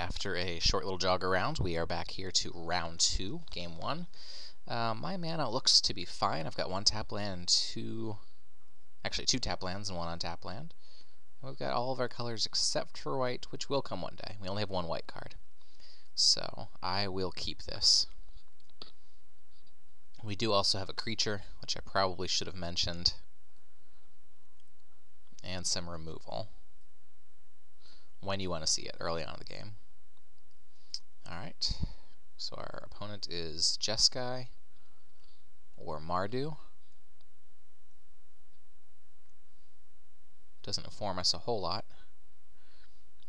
After a short little jog around, we are back here to round 2, game 1. My mana looks to be fine. I've got 1 tap land and 2 tap lands and 1 untap land. We've got all of our colors except for white, which will come one day. We only have 1 white card. So I will keep this. We do also have a creature, which I probably should have mentioned, and some removal when you want to see it early on in the game. Alright, so our opponent is Jeskai or Mardu. Doesn't inform us a whole lot.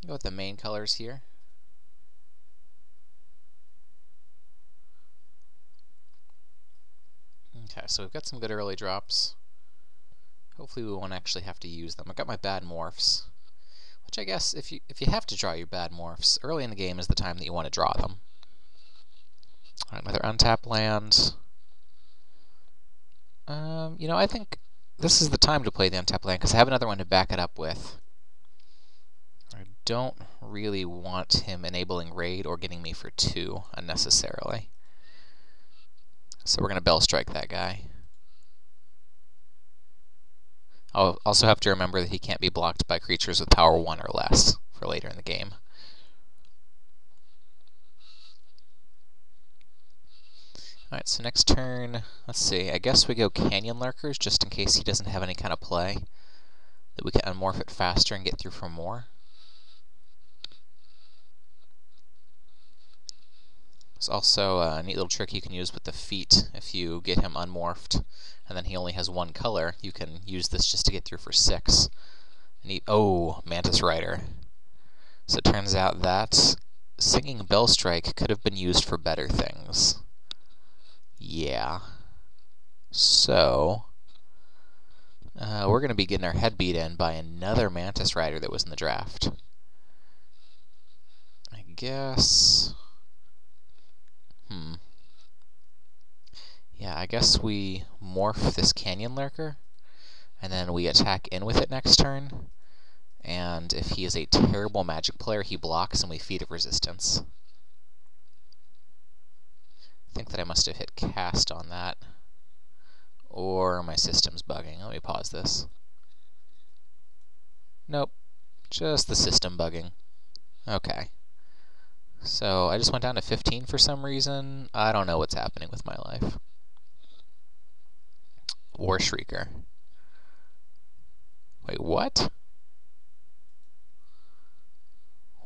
Go with the main colors here. Okay, so we've got some good early drops. Hopefully we won't actually have to use them. I've got my bad morphs, which I guess if you have to draw your bad morphs, early in the game is the time that you want to draw them. Alright, another untap land. You know, I think this is the time to play the untap land because I have another one to back it up with. I don't really want him enabling raid or getting me for 2 unnecessarily. So we're going to Bell Strike that guy. I'll also have to remember that he can't be blocked by creatures with power 1 or less for later in the game. Alright, so next turn, let's see, I guess we go Canyon Lurkers just in case he doesn't have any kind of play that we can unmorph it faster and get through for more. There's also a neat little trick you can use with the feet. If you get him unmorphed and then he only has 1 color, you can use this just to get through for 6. Oh, Mantis Rider. So it turns out that Singing Bell Strike could have been used for better things. Yeah. So we're going to be getting our head beat in by another Mantis Rider that was in the draft. I guess... Yeah, I guess we morph this Canyon Lurker, and then we attack in with it next turn, and if he is a terrible magic player, he blocks and we feed it resistance. I think that I must have hit cast on that, or my system's bugging. Let me pause this. Nope, just the system bugging. Okay. So I just went down to 15 for some reason. I don't know what's happening with my life. War Shrieker. Wait, what?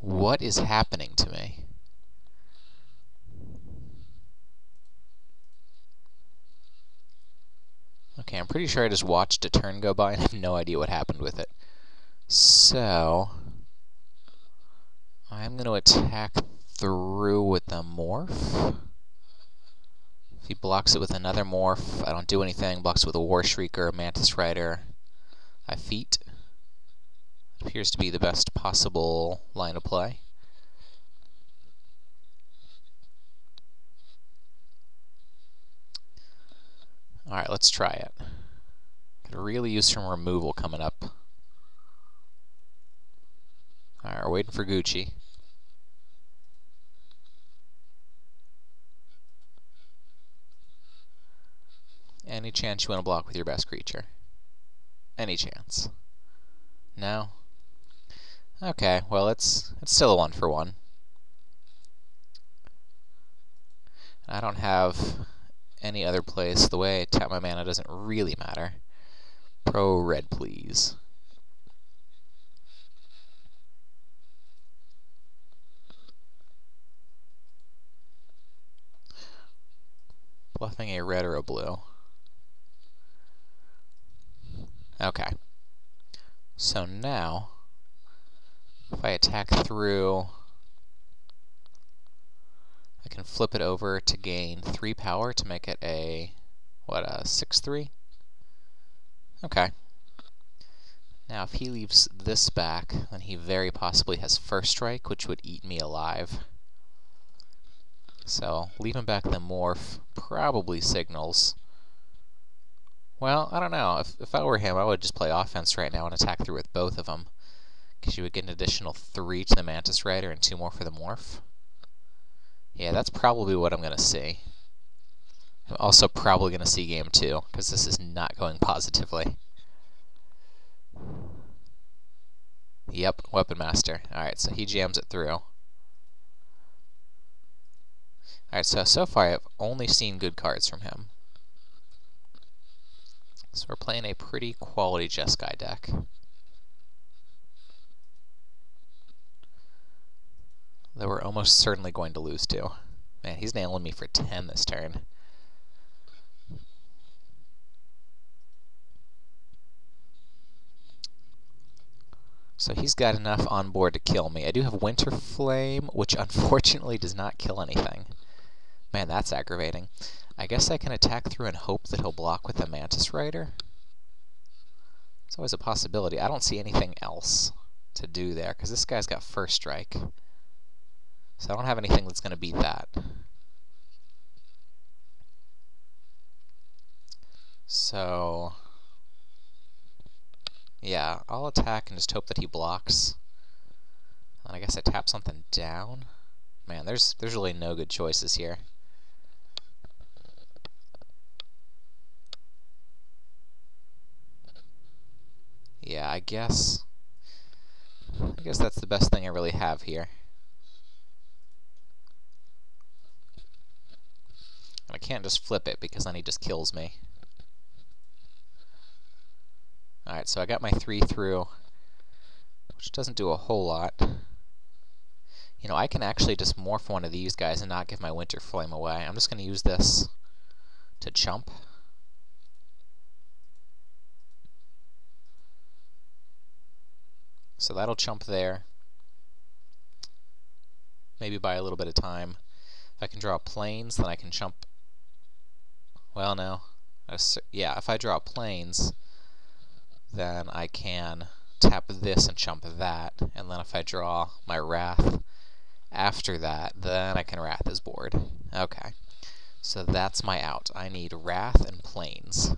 What is happening to me? Okay, I'm pretty sure I just watched a turn go by and I have no idea what happened with it. So I'm going to attack through with the morph. If he blocks it with another morph, I don't do anything. Blocks it with a War Shrieker, Mantis Rider, I feat. Appears to be the best possible line of play. Alright, let's try it. Could really use some removal coming up. Alright, we're waiting for Gucci. Any chance you want to block with your best creature? Any chance? No? Okay, well it's still a 1-for-1. I don't have any other place. The way I tap my mana doesn't really matter. Pro red, please. Bluffing a red or a blue. Okay. So now, if I attack through, I can flip it over to gain 3 power to make it a, what, a 6/3? Okay. Now, if he leaves this back, then he very possibly has First Strike, which would eat me alive. So, leaving back the morph probably signals. Well, I don't know. If I were him, I would just play offense right now and attack through with both of them. Because you would get an additional 3 to the Mantis Rider and 2 more for the Morph. Yeah, that's probably what I'm going to see. I'm also probably going to see game 2, because this is not going positively. Yep, Weapon Master. Alright, so he jams it through. Alright, so far I've only seen good cards from him. So we're playing a pretty quality Jeskai deck. That we're almost certainly going to lose to. Man, he's nailing me for 10 this turn. So he's got enough on board to kill me. I do have Winter Flame, which unfortunately does not kill anything. Man, that's aggravating. I guess I can attack through and hope that he'll block with the Mantis Rider. It's always a possibility. I don't see anything else to do there, because this guy's got First Strike. So I don't have anything that's going to beat that. So yeah, I'll attack and just hope that he blocks. And I guess I tap something down. Man, there's really no good choices here. Yeah, I guess that's the best thing I really have here. And I can't just flip it because then he just kills me. Alright, so I got my 3 through, which doesn't do a whole lot. You know, I can actually just morph one of these guys and not give my Winter Flame away. I'm just going to use this to chump. So that'll chump there. Maybe by a little bit of time. If I can draw planes, then I can chump. Well, no. Yeah, if I draw planes, then I can tap this and chump that. And then if I draw my Wrath after that, then I can Wrath his board. Okay. So that's my out. I need Wrath and planes.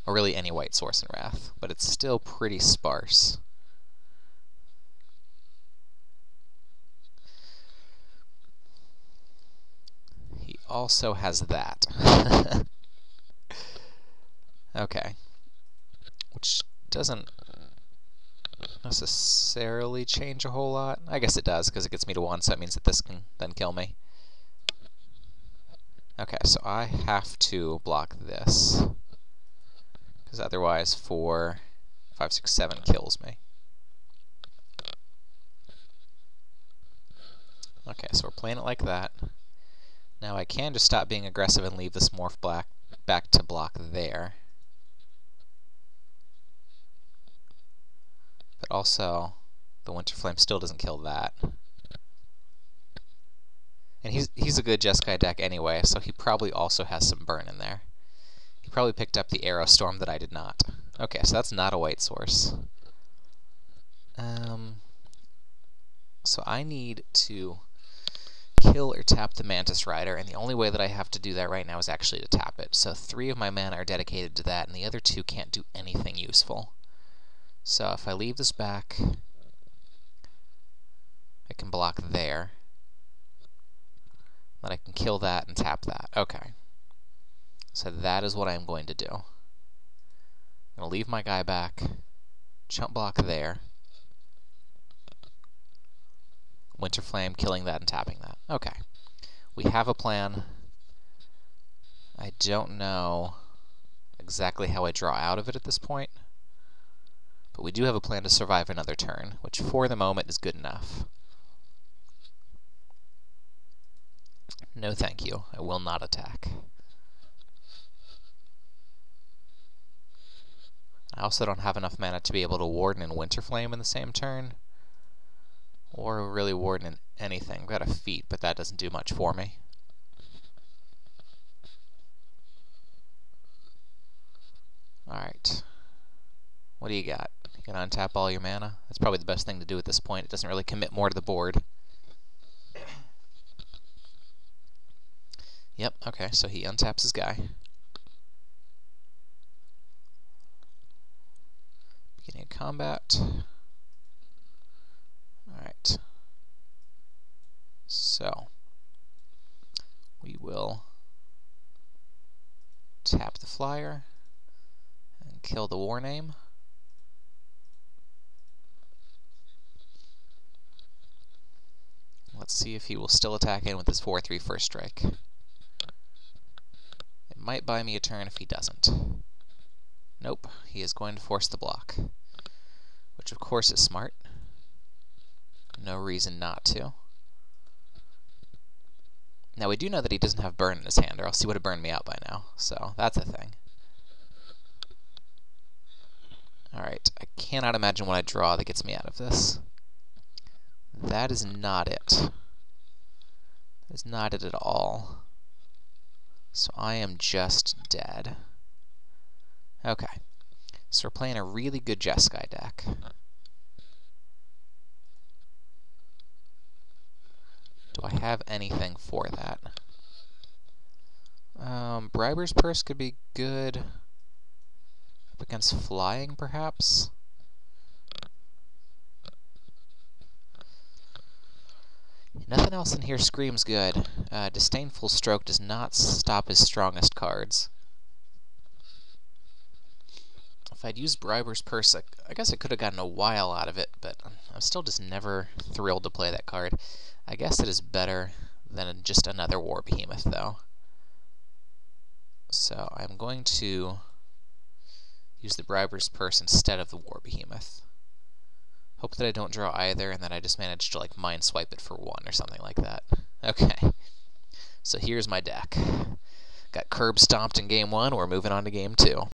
Or really any white source in Wrath, but it's still pretty sparse. He also has that. Okay. Which doesn't necessarily change a whole lot. I guess it does, because it gets me to 1, so that means that this can then kill me. Okay, so I have to block this, because otherwise 4, 5, 6, 7 kills me. Okay, so we're playing it like that. Now I can just stop being aggressive and leave this Morph back to block there. But also, the Winter Flame still doesn't kill that. And he's a good Jeskai deck anyway, so he probably also has some burn in there. He probably picked up the Arrow Storm that I did not. Okay, so that's not a white source. So I need to kill or tap the Mantis Rider, and the only way that I have to do that right now is actually to tap it. So 3 of my mana are dedicated to that, and the other 2 can't do anything useful. So if I leave this back, I can block there. Then I can kill that and tap that. Okay. So that is what I'm going to do. I'm going to leave my guy back, chump block there, Winter Flame, killing that and tapping that. Okay. We have a plan. I don't know exactly how I draw out of it at this point, but we do have a plan to survive another turn, which for the moment is good enough. No thank you. I will not attack. I also don't have enough mana to be able to Warden and Winter Flame in the same turn, or really Warden in anything. I've got a Feat, but that doesn't do much for me. Alright. What do you got? You can untap all your mana? That's probably the best thing to do at this point. It doesn't really commit more to the board. Yep, okay, so he untaps his guy. Beginning of combat. So we will tap the flyer and kill the war name. Let's see if he will still attack in with his 4/3 first strike. It might buy me a turn if he doesn't. Nope, he is going to force the block, which of course is smart. No reason not to. Now we do know that he doesn't have burn in his hand, or else he would have burned me out by now, so that's a thing. Alright, I cannot imagine what I draw that gets me out of this. That is not it. That is not it at all. So I am just dead. Okay, so we're playing a really good Jeskai deck. Do I have anything for that? Briber's Purse could be good. Up against flying, perhaps? Nothing else in here screams good. Disdainful Stroke does not stop his strongest cards. If I'd used Briber's Purse, I guess I could have gotten a while out of it, but I'm still just never thrilled to play that card. I guess it is better than just another War Behemoth, though. So I'm going to use the Briber's Purse instead of the War Behemoth. Hope that I don't draw either, and that I just manage to, like, mind swipe it for 1 or something like that. Okay, so here's my deck. Got curb stomped in game 1, we're moving on to game 2.